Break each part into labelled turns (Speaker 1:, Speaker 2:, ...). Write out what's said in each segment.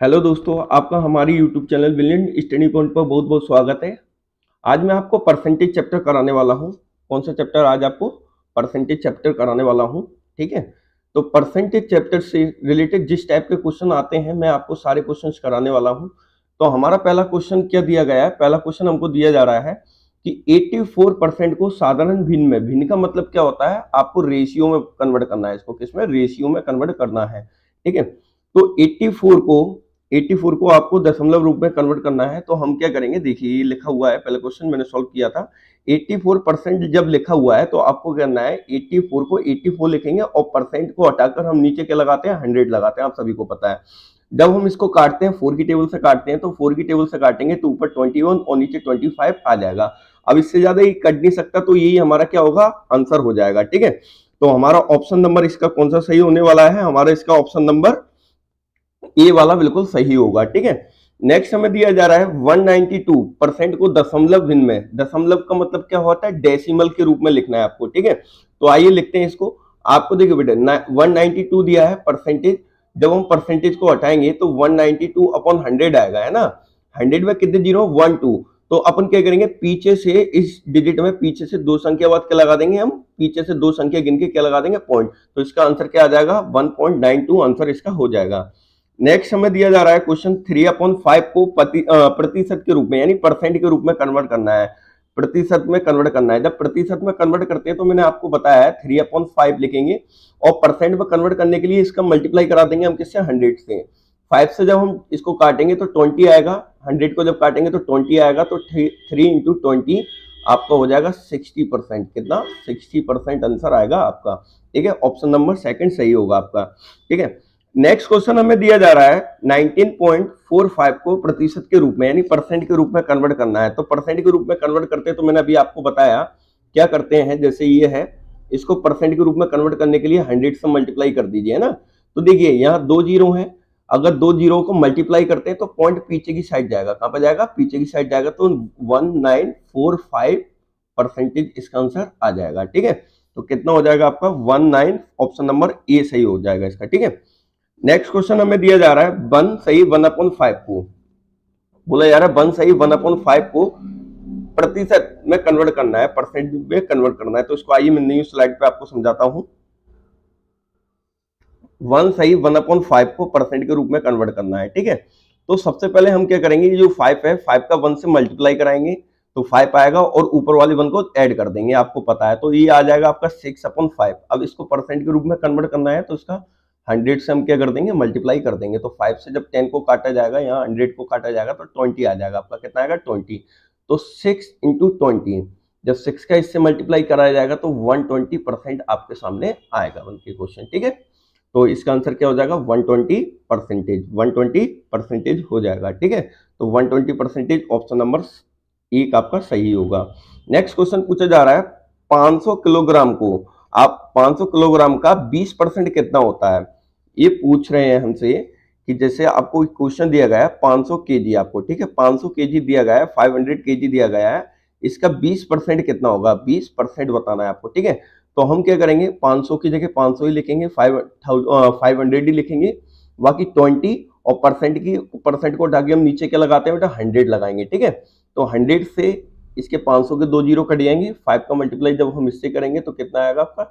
Speaker 1: Hello दोस्तों, आपका हमारी YouTube channel brilliant study point पर बहुत बहुत स्वागत है। आज मैं आपको परसेंटेज चैप्टर कराने वाला हूँ। कौन सा चैप्टर? आज आपको परसेंटेज चैप्टर कराने वाला हूँ। ठीक है, तो परसेंटेज चैप्टर से रिलेटेड जिस टाइप के क्वेश्चन आते हैं मैं आपको सारे क्वेश्चंस कराने वाला हूँ। तो हमारा पहला क्वेश्चन क्या दिया गया है? पहला क्वेश्चन हमको दिया जा रहा है कि 84% को साधारण भिन्न में, भिन्न का मतलब क्या होता है? आपको रेशियो में कन्वर्ट करना है। इसको किसमें? रेशियो में कन्वर्ट करना है। ठीक है, तो 84 को आपको दशमलव रूप में कन्वर्ट करना है। तो हम क्या करेंगे, देखिए ये लिखा हुआ है, पहले क्वेश्चन मैंने सॉल्व किया था। 84% जब लिखा हुआ है तो आपको करना है 84 को 84 लिखेंगे और परसेंट को हटाकर हम नीचे क्या लगाते हैं? 100 लगाते हैं। आप सभी को पता है। जब हम इसको काटते हैं, 4 की टेबल से काटते हैं, तो 4 की टेबल से काटेंगे तो ऊपर 21 और नीचे 25 आ जाएगा। अब इससे ज्यादा ये कट नहीं सकता, तो यही हमारा क्या होगा? आंसर हो जाएगा। ठीक है, तो हमारा ऑप्शन नंबर इसका कौन सा सही होने वाला है? हमारा इसका ऑप्शन नंबर ए वाला बिल्कुल सही होगा। ठीक है, नेक्स्ट हमें दिया जा रहा है 192% को दशमलव भिन्न में। दशमलव का मतलब क्या होता है? डेसिमल के रूप में लिखना है आपको। ठीक है, तो आइए लिखते हैं इसको। आपको देखिए बेटा 192 दिया है परसेंटेज। जब हम परसेंटेज को हटाएंगे तो 192 अपॉन 100 आएगा, है ना। 100 में कितने जीरो? 1 2। तो अपन क्या करेंगे, पीछे से इस डिजिट में पीछे से दो संख्या बाद क्या लगा देंगे? हम पीछे से दो संख्या गिन के क्या लगा देंगे? पॉइंट। तो इसका आंसर क्या आ जाएगा? 1.92 आंसर इसका हो जाएगा। नेक्स्ट हमें दिया जा रहा है क्वेश्चन 3/5 को प्रतिशत के रूप में, यानी परसेंट के रूप में कन्वर्ट करना है। प्रतिशत में कन्वर्ट करना है। जब प्रतिशत में कन्वर्ट करते हैं तो मैंने आपको बताया है 3/5 लिखेंगे और परसेंट में कन्वर्ट करने के लिए इसका मल्टीप्लाई करा देंगे हम किससे? 100 से। 5 से जब हम इसको काटेंगे तो 20 आएगा। 100 को जब काटेंगे तो 20 आएगा। तो 3 इंटू 20 आपका हो जाएगा 60%। कितना? 60% आंसर आएगा आपका। ठीक है, ऑप्शन नंबर सेकंड सही होगा आपका। ठीक है, नेक्स्ट क्वेश्चन हमें दिया जा रहा है 19.45 को प्रतिशत के रूप में, यानी परसेंट के रूप में कन्वर्ट करना है। तो परसेंट के रूप में कन्वर्ट करते हैं तो मैंने अभी आपको बताया क्या करते हैं। जैसे ये है, इसको परसेंट के रूप में कन्वर्ट करने के लिए 100 से मल्टीप्लाई कर दीजिए, है ना। तो देखिए यहाँ दो जीरो है। अगर दो जीरो को मल्टीप्लाई करते हैं तो पॉइंट पीछे की साइड जाएगा। कहां पर जाएगा? पीछे की साइड जाएगा। तो 1945 परसेंटेज इसका आंसर आ जाएगा। ठीक है, तो कितना हो जाएगा आपका? 19। ऑप्शन नंबर ए सही हो जाएगा इसका। ठीक है, नेक्स्ट क्वेश्चन हमें दिया जा रहा है 1 सही 1/5 को, बोला जा रहा है 1 सही 1/5 को प्रतिशत में कन्वर्ट करना है, परसेंट में कन्वर्ट करना है। तो इसको आइए मैं न्यू स्लाइड पे आपको समझाता हूं। 1 सही 1/5 को परसेंट के रूप में कन्वर्ट करना है। ठीक है, तो सबसे पहले हम क्या करेंगे, जो 5 है 5 का 1 से मल्टीप्लाई कराएंगे तो 5 आएगा और ऊपर वाले 1 को ऐड कर देंगे, आपको पता है। तो ये आ जाएगा आपका 6/5। अब इसको परसेंट के रूप में कन्वर्ट करना है तो इसका 100 से हम क्या कर देंगे? मल्टीप्लाई कर देंगे। तो 5 से जब 10 को काटा जाएगा, यहाँ 100 को काटा जाएगा तो 20 आ जाएगा आपका। कितना आएगा? 20। तो 6 इंटू 20, जब 6 का इससे मल्टीप्लाई कराया जाएगा तो 120% आपके सामने आएगा उनके क्वेश्चन। ठीक है, तो इसका आंसर क्या हो जाएगा? 120% हो जाएगा। ठीक है, तो 120% ऑप्शन नंबर एक आपका सही होगा। नेक्स्ट क्वेश्चन पूछा जा रहा है 500 किलोग्राम को, आप 500 किलोग्राम का 20% कितना होता है? ये पूछ रहे हैं हमसे कि जैसे आपको क्वेश्चन दिया गया है 500 केजी आपको। ठीक है, 500 केजी दिया गया है, 500 केजी दिया गया है, इसका 20% कितना होगा? 20% बताना है आपको। ठीक है, तो हम क्या करेंगे, 500 की जगह 500 ही लिखेंगे, 500 ही लिखेंगे। बाकी 20 और परसेंट को उठा के हम नीचे क्या लगाते हैं बेटा? 100 लगाएंगे। ठीक है, तो 100 से इसके 500 के दो जीरो कट जाएंगे। 5 का मल्टीप्लाई जब हम इससे करेंगे तो कितना आएगा आपका?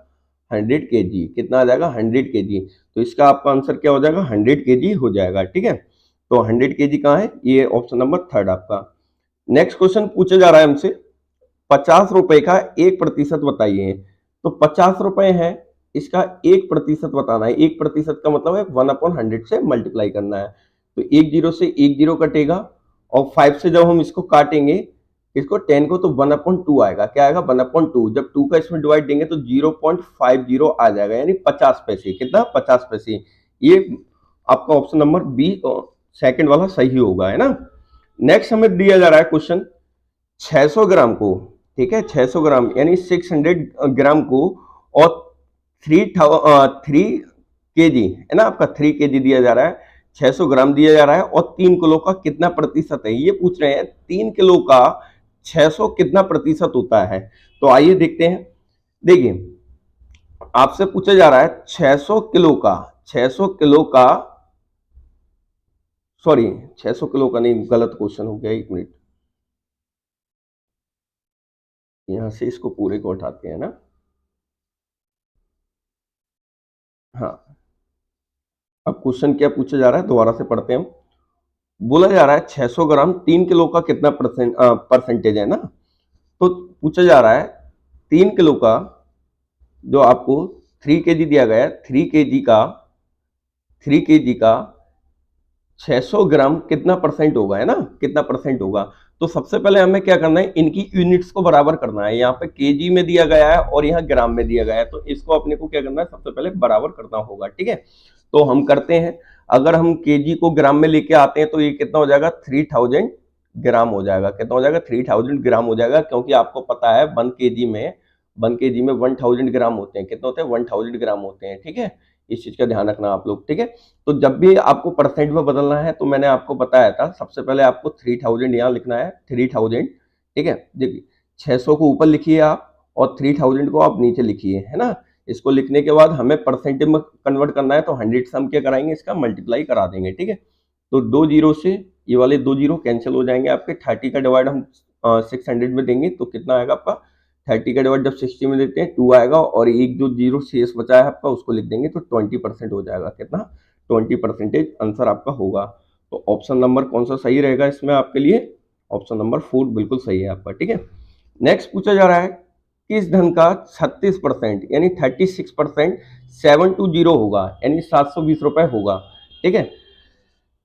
Speaker 1: 100 केजी। कितना आ जाएगा? 100 केजी। तो इसका आपका आंसर क्या हो जाएगा? 100 केजी हो जाएगा। ठीक है, तो 100 केजी कहाँ है? ये ऑप्शन नंबर थर्ड आपका। नेक्स्ट क्वेश्चन पूछा जा रहा है हमसे 50 रुपए का 1% बताइए। तो 50 रुपए है, इसका 1% बताना है। 1% का मतलब है 1/100 से मल्टीप्लाई करना है। तो एक जीरो से एक जीरो कटेगा और 5 से जब हम इसको काटेंगे, इसको 10 को, तो 1/2 आएगा। क्या आएगा? 1/2। जब 2 का इसमें डिवाइड देंगे तो 0.50 आ जाएगा, यानी 50 पैसे। कितना? 50 पैसे। ये आपका ऑप्शन नंबर बी सेकंड वाला सही होगा, है ना। नेक्स्ट हमें दिया जा रहा है क्वेश्चन 600 ग्राम को। ठीक है, 600 ग्राम यानी 600 ग्राम को और 3 केजी, है ना, आपका 3 केजी दिया जा रहा है, 600 ग्राम दिया जा रहा है और 3 किलो का कितना प्रतिशत है? ये पूछ रहे हैं 3 किलो का 600 कितना प्रतिशत होता है। तो आइए देखते हैं। देखिए, आपसे पूछा जा रहा है 600 किलो का, 600 किलो का सॉरी 600 किलो का नहीं, गलत क्वेश्चन हो गया, 1 मिनट, यहाँ से इसको पूरे को उठाते हैं ना। हाँ, अब क्वेश्चन क्या पूछा जा रहा है, दोबारा से पढ़ते हैं हम। बोला जा रहा है 600 ग्राम 3 किलो का कितना परसेंटेज है ना। तो पूछा जा रहा है 3 किलो का, जो आपको 3 केजी दिया गया है, 3 केजी का 600 ग्राम कितना परसेंट होगा, है ना, कितना परसेंट होगा। तो सबसे पहले हमें क्या करना है, इनकी यूनिट्स को बराबर करना है। यहाँ पे केजी में दिया गया है और यहाँ ग्राम में दिया गया है, तो इसको अपने को क्या करना है, सबसे पहले बराबर करना होगा, ठीक है। तो हम करते हैं, अगर हम केजी को ग्राम में लेके आते हैं तो ये कितना हो जाएगा, 3000 ग्राम हो जाएगा। कितना हो जाएगा, 3000 ग्राम हो जाएगा, क्योंकि आपको पता है 1 केजी में 1000 ग्राम होते हैं। कितना होते हैं, 1000 ग्राम होते हैं, ठीक है। इस चीज का ध्यान रखना आप लोग, ठीक है। तो जब भी आपको परसेंट में बदलना है, तो मैंने आपको बताया था, सबसे पहले आपको 3000 यहाँ लिखना है, 3000, ठीक है। देखिए 600 को ऊपर लिखिए आप और 3000 को आप नीचे लिखिए, है ना। इसको लिखने के बाद हमें परसेंटेज में कन्वर्ट करना है, तो 100 से हम क्या कराएंगे, इसका मल्टीप्लाई करा देंगे, ठीक है। तो 2 जीरो से ये वाले 2 जीरो कैंसिल हो जाएंगे आपके। 30 का डिवाइड हम 600 में देंगे तो कितना आएगा आपका, 30 का डिवाइड जब 60 में देते हैं 2 आएगा, और एक जो जीरो शेष बचा है आपका उसको लिख देंगे, तो 20% हो जाएगा। कितना, 20% आंसर आपका होगा। तो ऑप्शन नंबर कौन सा सही रहेगा इसमें आपके लिए, ऑप्शन नंबर 4 बिल्कुल सही है आपका, ठीक है। नेक्स्ट पूछा जा रहा है, किस धन का 36% यानी 36% 720 होगा, यानी 720 रुपए होगा, ठीक है।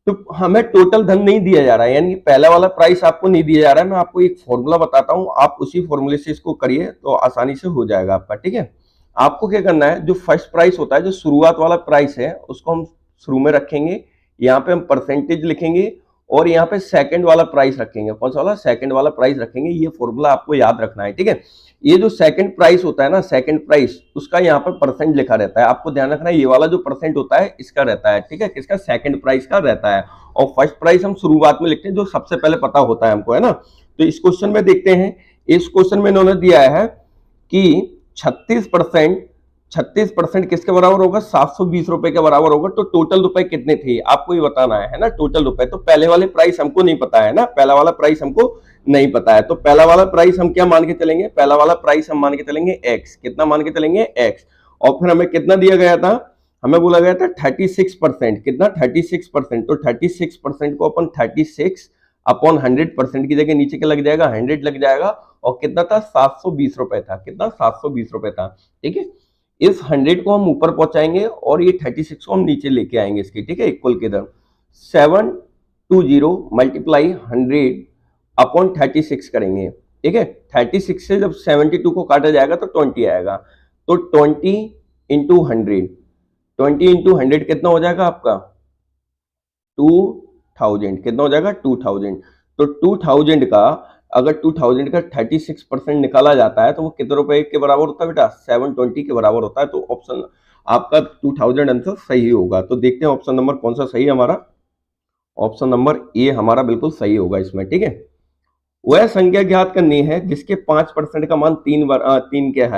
Speaker 1: तो हमें टोटल धन नहीं दिया जा रहा है, यानी पहला वाला प्राइस आपको नहीं दिया जा रहा है। मैं आपको एक फॉर्मूला बताता हूं, आप उसी फॉर्मूले से इसको करिए तो आसानी से हो जाएगा आपका, ठीक है। आपको क्या करना है, जो फर्स्ट प्राइस होता है, जो शुरुआत वाला प्राइस है, उसको हम शुरू में रखेंगे। यहाँ पे हम परसेंटेज लिखेंगे और यहाँ पे सेकंड वाला प्राइस रखेंगे। कौन सा वाला, सेकंड वाला प्राइस रखेंगे। ये फॉर्मूला आपको याद रखना है, ठीक है। ये जो सेकंड प्राइस होता है ना, सेकंड प्राइस, उसका यहाँ पर परसेंट लिखा रहता है। आपको ध्यान रखना है, ये वाला जो परसेंट होता है इसका रहता है, ठीक है, किसका, सेकंड प्राइस का रहता है। और फर्स्ट प्राइस हम शुरुआत में लिखते हैं, जो सबसे पहले पता होता है हमको, है ना। तो इस क्वेश्चन में देखते हैं, इस क्वेश्चन में इन्होंने दिया है कि 36% किसके बराबर होगा, 720 रुपए के बराबर होगा। तो टोटल रुपए कितने थे आपको ये बताना है ना, टोटल रुपए। तो पहले वाले प्राइस हमको नहीं पता है ना, पहला वाला प्राइस हमको नहीं पता है। तो पहला वाला प्राइस हम क्या मान के चलेंगे, पहला वाला प्राइस हम मान के चलेंगे x। कितना मान के चलेंगे, x। और फिर हमें कितना दिया गया था, हमें बोला गया था 36%। कितना, 36%। तो 36% को अपन 36 अपॉन 100% की जगह नीचे क्या लग जाएगा, 100 लग जाएगा। और कितना था, 720 रुपए था। कितना, 720 रुपए था, ठीक है। इस 100 को हम ऊपर पहुंचाएंगे और ये 36 को हम नीचे लेके आएंगे इसकी, ठीक है, इक्वल के इधर। 720 मल्टीप्लाई 100 अपॉन 36 करेंगे, ठीक है। 36 से जब 72 को काटा जाएगा तो 20 आएगा। तो 20 इंटू 100, 20 इंटू 100 कितना हो जाएगा आपका, 2000। कितना हो जाएगा, 2000। तो 2000 का, अगर 2000 का 36% निकाला जाता है तो वो कितने रुपए के बराबर होता है बेटा, 720 के बराबर होता है। तो ऑप्शन आपका 2000 आंसर सही होगा। तो देखते हैं ऑप्शन नंबर कौन सा सही है हमारा। ऑप्शन नंबर ए हमारा बिल्कुल सही होगा इसमें, ठीक है। वह संख्या ज्ञात करनी है जिसके 5% का मान 3 क्या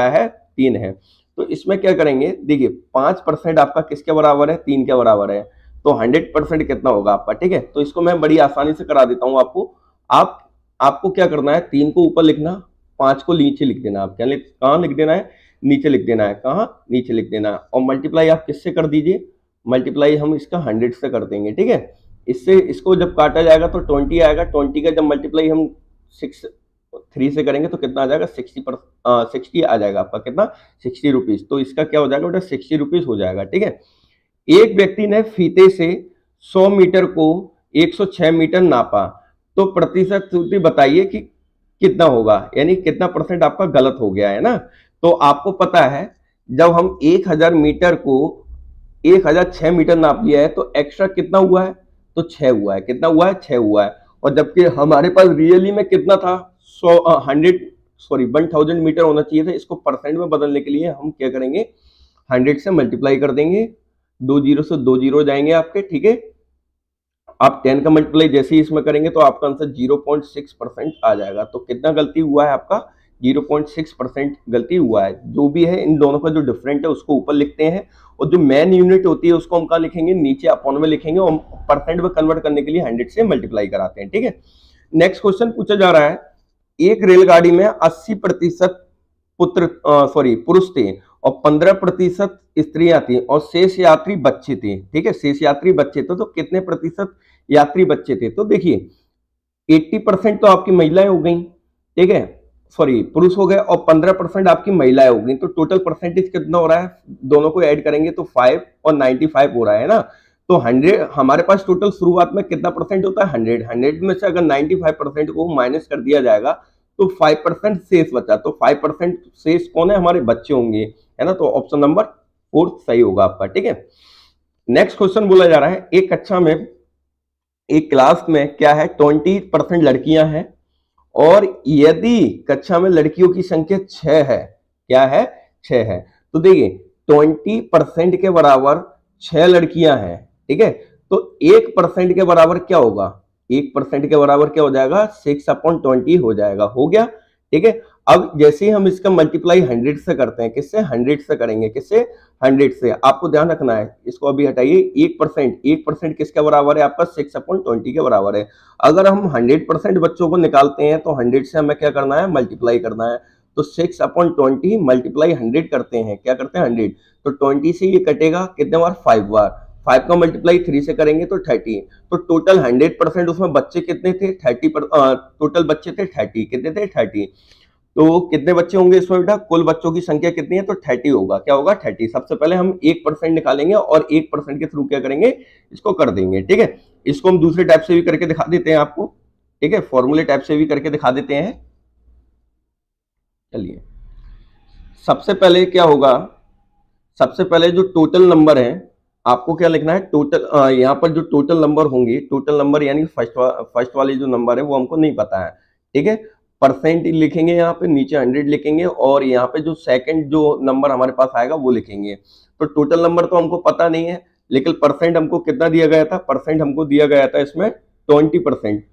Speaker 1: है 3 है। तो इसमें क्या करेंगे, देखिए 5% आपका किसके बराबर है, 3 के बराबर है। तो 100% कितना होगा आपका, ठीक है। तो इसको मैं बड़ी आसानी से करा देता हूं आपको। आपको क्या करना है, 3 को ऊपर लिखना, 5 को नीचे लिख देना। आप कहाँ लिख देना है, नीचे लिख देना है। कहाँ, नीचे लिख देना है। और मल्टीप्लाई आप किससे कर दीजिए, मल्टीप्लाई हम इसका 100 से कर देंगे, ठीक है। इससे इसको जब काटा जाएगा तो 20 आएगा। 20 का जब मल्टीप्लाई हम 3 से करेंगे तो कितना आ जाएगा, 60 आ जाएगा आपका। कितना, 60 रुपीज। तो इसका क्या हो जाएगा बेटा, 60 रुपीज हो जाएगा, ठीक है। एक व्यक्ति ने फीते से 100 मीटर को 106 मीटर नापा, तो प्रतिशत त्रुटि बताइए कि कितना होगा, यानी कितना परसेंट आपका गलत हो गया है ना। तो आपको पता है, जब हम 1000 मीटर को 1006 मीटर नाप लिया है तो एक्स्ट्रा कितना हुआ है, तो 6 हुआ है। कितना हुआ है, 6 हुआ है। और जबकि हमारे पास रियली में कितना था, 1000 मीटर होना चाहिए था। इसको परसेंट में बदलने के लिए हम क्या करेंगे, 100 से मल्टीप्लाई कर देंगे। 2 जीरो से 2 जीरो जाएंगे आपके, ठीक है। आप 10 का मल्टीप्लाई जैसे ही इसमें करेंगे तो आपका आंसर 0.6% आ जाएगा। तो कितना गलती हुआ है आपका, 0.6% गलती हुआ है। जो भी है इन दोनों का जो डिफरेंट है उसको ऊपर लिखते हैं और जो मेन यूनिट होती है उसको हम कहाँ लिखेंगे, नीचे अपॉन में लिखेंगे और परसेंट में कन्वर्ट करने के लिए 100 से मल्टीप्लाई कराते हैं। ठीक है, नेक्स्ट क्वेश्चन पूछा जा रहा है, एक रेलगाड़ी में 80% पुरुष थे और 15% स्त्रियां थी और शेष यात्री बच्चे थे। ठीक है, शेष यात्री बच्चे थे तो कितने प्रतिशत यात्री बच्चे थे? तो देखिए 80% तो आपकी महिलाएं हो गई, ठीक है, सॉरी पुरुष हो गए और 15% आपकी महिलाएं हो गई, तो टोटल परसेंटेज कितना हो रहा है? दोनों को ऐड करेंगे तो 5 और 95 हो रहा है ना। तो 100 हमारे पास टोटल शुरुआत में कितना परसेंट होता है? 100 में से अगर 95% को माइनस कर दिया जाएगा तो 5% शेष बचा, तो 5% शेष कौन है? हमारे बच्चे होंगे, है ना। तो ऑप्शन नंबर 4 सही होगा आपका। ठीक है, नेक्स्ट क्वेश्चन बोला जा रहा है, एक कक्षा में एक क्लास में क्या है 20% लड़कियां हैं और यदि कक्षा में लड़कियों की संख्या 6 है, क्या है? 6 है, तो देखिए 20% के बराबर 6 लड़कियां हैं, ठीक है, तो 1% के बराबर क्या होगा? 1% के बराबर क्या हो जाएगा? 6/20 हो जाएगा, हो गया। ठीक है, अब जैसे ही हम इसका मल्टीप्लाई 100 से करते हैं, किससे? 100 से करेंगे, किससे? 100 से। आपको ध्यान रखना है, इसको अभी हटाइए। 1% किसके बराबर है? आपका 6/20 के बराबर है। अगर हम 100% बच्चों को निकालते हैं तो 100 से हमें क्या करना है? मल्टीप्लाई करना है। तो 6/20 मल्टीप्लाई 100 करते हैं, क्या करते हैं? 100। तो 20 से ये कटेगा कितने बार? 5 बार। 5 का मल्टीप्लाई 3 से करेंगे तो 30। तो टोटल 100% उसमें बच्चे कितने थे? 30 पर टोटल बच्चे थे 30। कितने थे? 30। तो कितने बच्चे होंगे इसमें बेटा? कुल बच्चों की संख्या कितनी है? तो 30 होगा। क्या होगा? 30। सबसे पहले हम 1% निकालेंगे और 1% के थ्रू क्या करेंगे? इसको कर देंगे। ठीक है, इसको हम दूसरे टाइप से भी करके दिखा देते हैं आपको। ठीक है, फॉर्मूले टाइप से भी करके दिखा देते हैं। चलिए, सबसे पहले क्या होगा? सबसे पहले जो टोटल नंबर है आपको क्या लिखना है? टोटल यहाँ पर जो टोटल नंबर होंगे, टोटल नंबर यानी फर्स्ट वाले जो नंबर है वो हमको नहीं पता है। ठीक है, परसेंट लिखेंगे, यहाँ पे नीचे 100 लिखेंगे और यहाँ पे जो सेकंड जो नंबर हमारे पास आएगा वो लिखेंगे। तो टोटल नंबर तो हमको पता नहीं है, लेकिन परसेंट हमको कितना दिया गया था? परसेंट हमको दिया गया था इसमें 20%,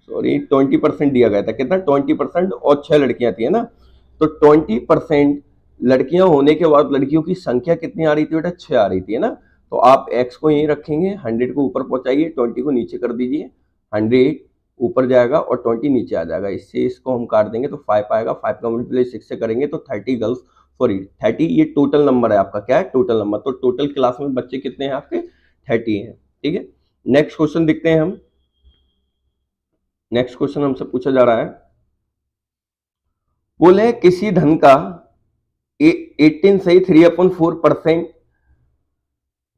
Speaker 1: सॉरी 20% दिया गया था। कितना? 20%। और 6 लड़कियां थी, है ना। तो 20% लड़कियां होने के बाद लड़कियों की संख्या कितनी आ रही थी बेटा? 6 आ रही थी, है ना। तो आप x को यहीं रखेंगे, 100 को ऊपर पहुंचाइए, 20 को नीचे कर दीजिए, 100 ऊपर जाएगा और 20 नीचे आ जाएगा। इससे इसको हम काट देंगे तो 5 आएगा। 5 का मल्टीप्लाई 6 से करेंगे तो 30 गर्ल्स, सॉरी 30 ये टोटल नंबर है आपका। क्या है? Total number. तो टोटल क्लास में बच्चे कितने हैं आपके? 30 हैं। ठीक है, नेक्स्ट क्वेश्चन देखते हैं हम। नेक्स्ट क्वेश्चन हमसे पूछा जा रहा है, बोले किसी धन का 18 से 3/4%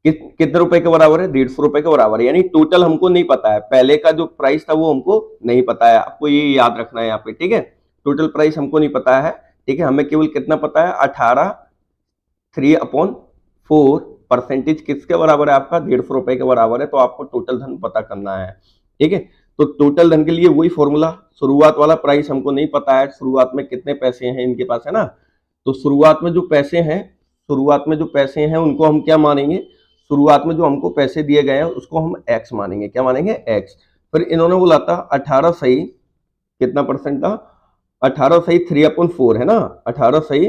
Speaker 1: कितने रुपए के बराबर है? 150 रुपए के बराबर है। यानी टोटल हमको नहीं पता है, पहले का जो प्राइस था वो हमको नहीं पता है। आपको ये याद रखना है यहाँ पे। ठीक है, टोटल प्राइस हमको नहीं पता है। ठीक है, हमें केवल कितना पता है? 18 3/4 परसेंटेज किसके बराबर है? आपका 150 रुपए के बराबर है। तो आपको टोटल धन पता करना है। ठीक है, तो टोटल धन के लिए वही फॉर्मूला, शुरुआत वाला प्राइस हमको नहीं पता है, शुरुआत में कितने पैसे हैं इनके पास, है ना। तो शुरुआत में जो पैसे हैं, शुरुआत में जो पैसे हैं उनको हम क्या मानेंगे? शुरुआत में जो हमको पैसे दिए गए हैं उसको हम x मानेंगे। क्या मानेंगे? x। फिर इन्होंने बोला था 18 सही कितना परसेंट था? 18 सही 3/4 है ना। 18 सही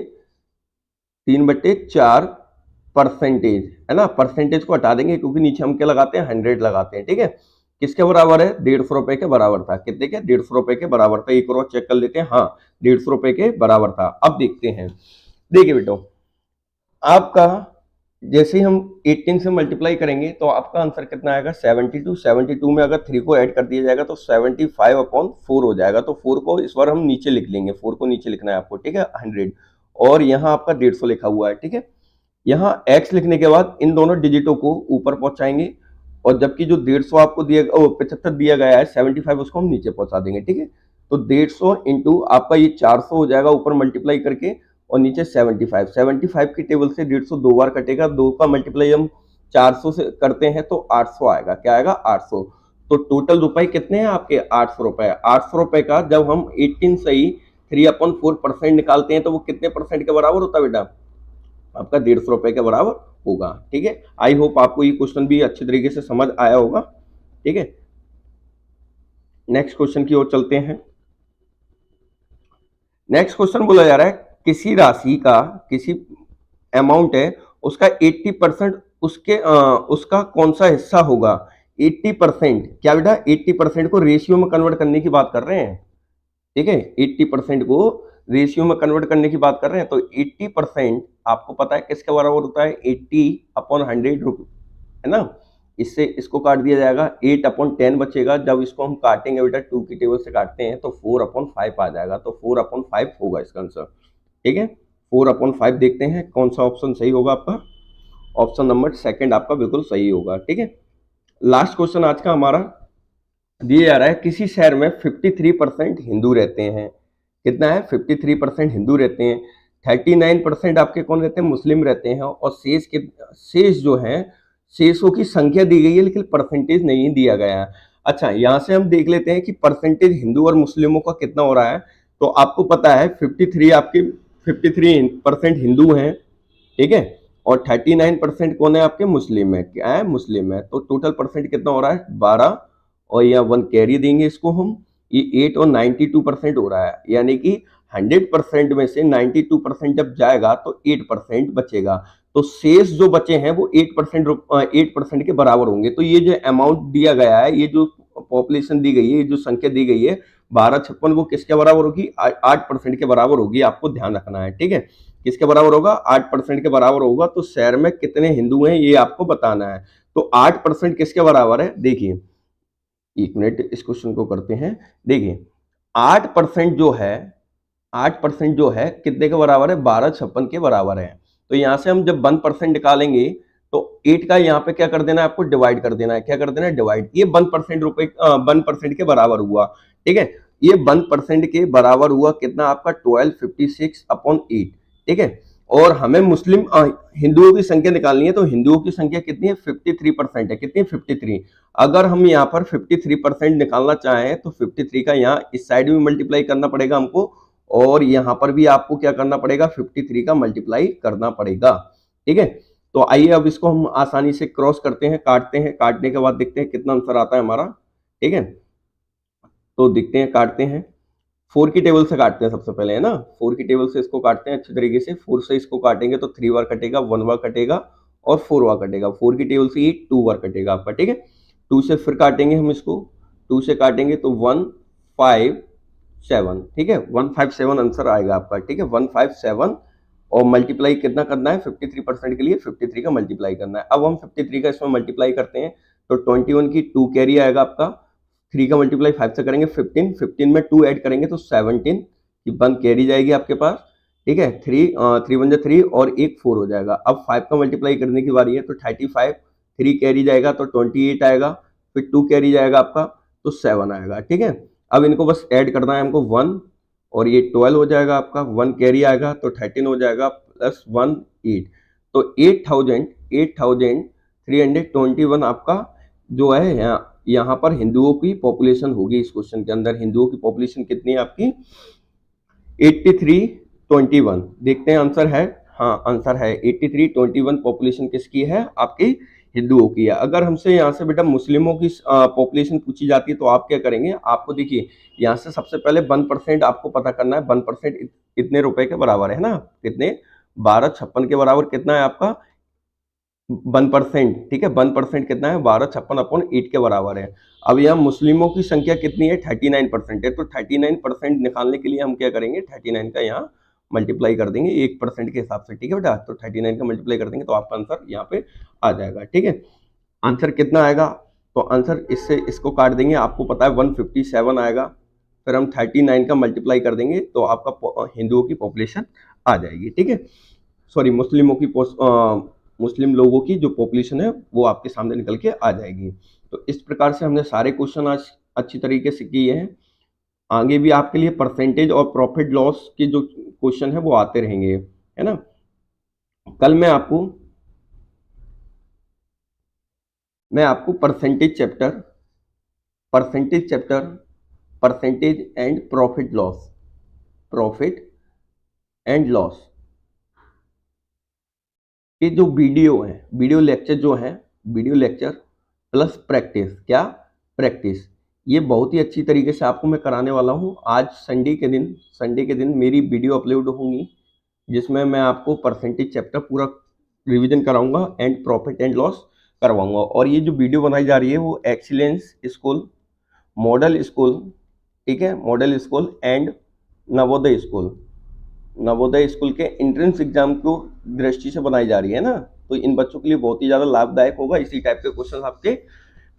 Speaker 1: 3/4 परसेंटेज, है ना। परसेंटेज को हटा देंगे क्योंकि नीचे हम क्या लगाते हैं? 100 लगाते हैं। ठीक है, किसके बराबर है? 150 रुपए के बराबर था। कितने के? 150 रुपए के बराबर था। एक और चेक कर लेते हैं। हाँ, 150 रुपए के बराबर था। अब देखते हैं। देखिए बेटो, आपका जैसे ही हम 18 से मल्टीप्लाई करेंगे तो आपका आंसर कितना आएगा? 72। 72 में अगर 3 को ऐड कर दिया जाएगा तो 75/4 हो जाएगा। तो 4 को इस बार हम नीचे लिख लेंगे, 4 को नीचे लिखना है आपको। ठीक है, 100 और यहाँ आपका 150 लिखा हुआ है। ठीक है, यहाँ x लिखने के बाद इन दोनों डिजिटों को ऊपर पहुंचाएंगे और जबकि जो 150 आपको दिया 75 दिया गया है, 75 उसको हम नीचे पहुंचा देंगे। ठीक है, तो 150 इंटू आपका ये 400 हो जाएगा ऊपर मल्टीप्लाई करके और नीचे 75। 75 की टेबल से 150 दो बार कटेगा, 2 का मल्टीप्लाई हम 400 से करते हैं तो 800 आएगा। क्या आएगा? 800। तो टोटल रुपए कितने हैं आपके? 800 रुपए। 800 रुपए का जब हम 18 से ही 3/4% निकालते हैं तो वो कितने परसेंट के बराबर होता है बेटा? आपका 150 रुपए के बराबर होगा। ठीक है, आई होप आपको ये क्वेश्चन भी अच्छी तरीके से समझ आया होगा। ठीक है, नेक्स्ट क्वेश्चन की ओर चलते हैं। नेक्स्ट क्वेश्चन बोला जा रहा है किसी राशि का, किसी अमाउंट है उसका 80% उसका कौन सा हिस्सा होगा। 80% क्या बेटा, 80% को रेशियो में कन्वर्ट करने की बात कर रहे हैं, ठीक है। 80% को रेशियो में कन्वर्ट करने की बात कर रहे हैं, तो 80% आपको पता है किसके बराबर होता है, 80/100 है ना। इससे इसको काट दिया जाएगा, 8/10 बचेगा। जब इसको हम काटेंगे बेटा 2 की टेबल से काटते हैं तो 4/5 आ जाएगा, तो 4/5 होगा इसका आंसर, ठीक है। 4/5 देखते हैं कौन सा ऑप्शन सही होगा आपका। ऑप्शन नंबर सेकंड आपका बिल्कुल सही होगा, ठीक है। लास्ट क्वेश्चन आज का हमारा दिया जा रहा है किसी शहर में 53% हिंदू रहते हैं। कितना है, 53% हिंदू रहते हैं। 39% आपके कौन रहते हैं, मुस्लिम रहते हैं। और शेष जो है, शेषों की संख्या दी गई है लेकिन परसेंटेज नहीं दिया गया है। अच्छा, यहाँ से हम देख लेते हैं कि परसेंटेज हिंदू और मुस्लिमों का कितना हो रहा है। तो आपको पता है 53% हिंदू हैं, ठीक है। और 39% कौन है आपके, मुस्लिम है। क्या है, मुस्लिम है। तो टोटल परसेंट कितना हो रहा है, 12। और यहाँ 1 कैरी देंगे इसको हम, ये 8 और 92% हो रहा है। यानी कि 100% में से 92% जब जाएगा तो 8% बचेगा। तो शेष जो बचे हैं वो 8% के बराबर होंगे। तो ये जो अमाउंट दिया गया है, ये जो पॉपुलेशन दी गई है, ये जो संख्या दी गई है 1256, वो किसके बराबर होगी, 8% के बराबर होगी। आपको ध्यान रखना है, ठीक है। किसके बराबर होगा, 8% के बराबर होगा। तो शहर में कितने हिंदू हैं ये आपको बताना है। तो 8% किसके बराबर है, देखिए 1 मिनट इस क्वेश्चन को करते हैं। देखिए 8% जो है, 8% जो है कितने के बराबर है, 1256 के बराबर है। तो यहां से हम जब 1% निकालेंगे तो 8 का यहाँ पे क्या कर देना है, आपको डिवाइड कर देना है। क्या कर देना है, डिवाइड। ये 1% के बराबर हुआ, ठीक है। ये 1% के बराबर हुआ कितना आपका, 1256/8, ठीक है। और हमें हिंदुओं की संख्या निकालनी है। तो हिंदुओं की संख्या कितनी है, 53% है। कितनी, 53। अगर हम यहाँ पर 53% निकालना चाहें तो 53 का यहाँ इस साइड में मल्टीप्लाई करना पड़ेगा हमको, और यहाँ पर भी आपको क्या करना पड़ेगा, 53 का मल्टीप्लाई करना पड़ेगा, ठीक है। तो आइए अब इसको हम आसानी से क्रॉस करते हैं, काटते हैं। काटने के बाद देखते हैं कितना आंसर आता है हमारा, ठीक है। तो देखते हैं, काटते हैं। 4 की टेबल से काटते हैं सबसे पहले, है ना। 4 की टेबल से इसको काटते हैं अच्छे तरीके से। 4 से इसको काटेंगे तो 3 बार कटेगा, 1 बार कटेगा और 4 बार कटेगा। 4 की टेबल से ये 2 बार कटेगा आपका, ठीक है। 2 से फिर काटेंगे हम इसको, 2 से काटेंगे तो 157, ठीक है। 157 आंसर आएगा आपका, ठीक है। 157 और मल्टीप्लाई कितना करना है, 53% के लिए 53 का मल्टीप्लाई करना है। अब हम 53 का इसमें मल्टीप्लाई करते हैं तो 21 की 2 कैरी आएगा आपका। 3 का मल्टीप्लाई 5 से करेंगे 15, 15 में 2 ऐड करेंगे तो 17 की 1 कैरी जाएगी आपके पास, ठीक है। 3 1 3 और एक 4 हो जाएगा। अब 5 का मल्टीप्लाई करने की बारी है तो 35, 3 कैरी जाएगा तो 28 आएगा, फिर 2 कैरी जाएगा आपका तो 7 आएगा, ठीक है। अब इनको बस ऐड करना है हमको 1, और ये 12 हो जाएगा आपका। 1 कैरी आएगा तो 13 हो जाएगा, प्लस 1 8। तो 8321 आपका जो है यहाँ पर हिंदुओं की पॉपुलेशन होगी। इस क्वेश्चन के अंदर हिंदुओं की पॉपुलेशन कितनी है आपकी, 8321। देखते हैं आंसर है, हाँ आंसर है 8321। पॉपुलेशन किसकी है, आपकी हिंदुओं की है। अगर हमसे यहाँ से बेटा मुस्लिमों की पॉपुलेशन पूछी जाती है तो आप क्या करेंगे, आपको देखिए यहाँ से सबसे पहले 1% आपको पता करना है। 1% इतने रुपए के बराबर है ना, कितने, 1256 के बराबर कितना है आपका, 1%, ठीक है। 1% कितना है, 1256/8 के बराबर है। अब यहाँ मुस्लिमों की संख्या कितनी है, 39% है। तो 39% निकालने के लिए हम क्या करेंगे, 39 का यहाँ मल्टीप्लाई कर देंगे 1% के हिसाब से, ठीक है बेटा। तो 39 का मल्टीप्लाई कर देंगे तो आपका आंसर यहाँ पे आ जाएगा, ठीक है। आंसर कितना आएगा, तो आंसर इससे इसको काट देंगे, आपको पता है 157 आएगा। फिर हम 39 का मल्टीप्लाई कर देंगे तो आपका हिंदुओं की पॉपुलेशन आ जाएगी, ठीक है। सॉरी, मुस्लिम लोगों की जो पॉपुलेशन है वो आपके सामने निकल के आ जाएगी। तो इस प्रकार से हमने सारे क्वेश्चन आज अच्छी तरीके से किए हैं। आगे भी आपके लिए परसेंटेज और प्रॉफिट लॉस के जो क्वेश्चन है वो आते रहेंगे, है ना। कल मैं आपको percentage and profit and loss ये जो वीडियो लेक्चर जो है, वीडियो लेक्चर प्लस प्रैक्टिस, क्या, प्रैक्टिस, ये बहुत ही अच्छी तरीके से आपको मैं कराने वाला हूँ। आज संडे के दिन मेरी वीडियो अपलोड होंगी, जिसमें मैं आपको परसेंटेज चैप्टर पूरा रिवीजन कराऊंगा एंड प्रॉफिट एंड लॉस करवाऊंगा। और ये जो वीडियो बनाई जा रही है वो एक्सीलेंस स्कूल, मॉडल स्कूल, ठीक है, model school and Navodaya school, Navodaya school के एंट्रेंस एग्जाम को दृष्टि से बनाई जा रही है ना, तो इन बच्चों के लिए बहुत ही ज़्यादा लाभदायक होगा। इसी टाइप के क्वेश्चन आपके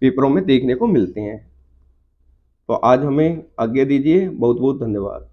Speaker 1: पेपरों में देखने को मिलते हैं। तो आज हमें आज्ञा दीजिए, बहुत बहुत धन्यवाद।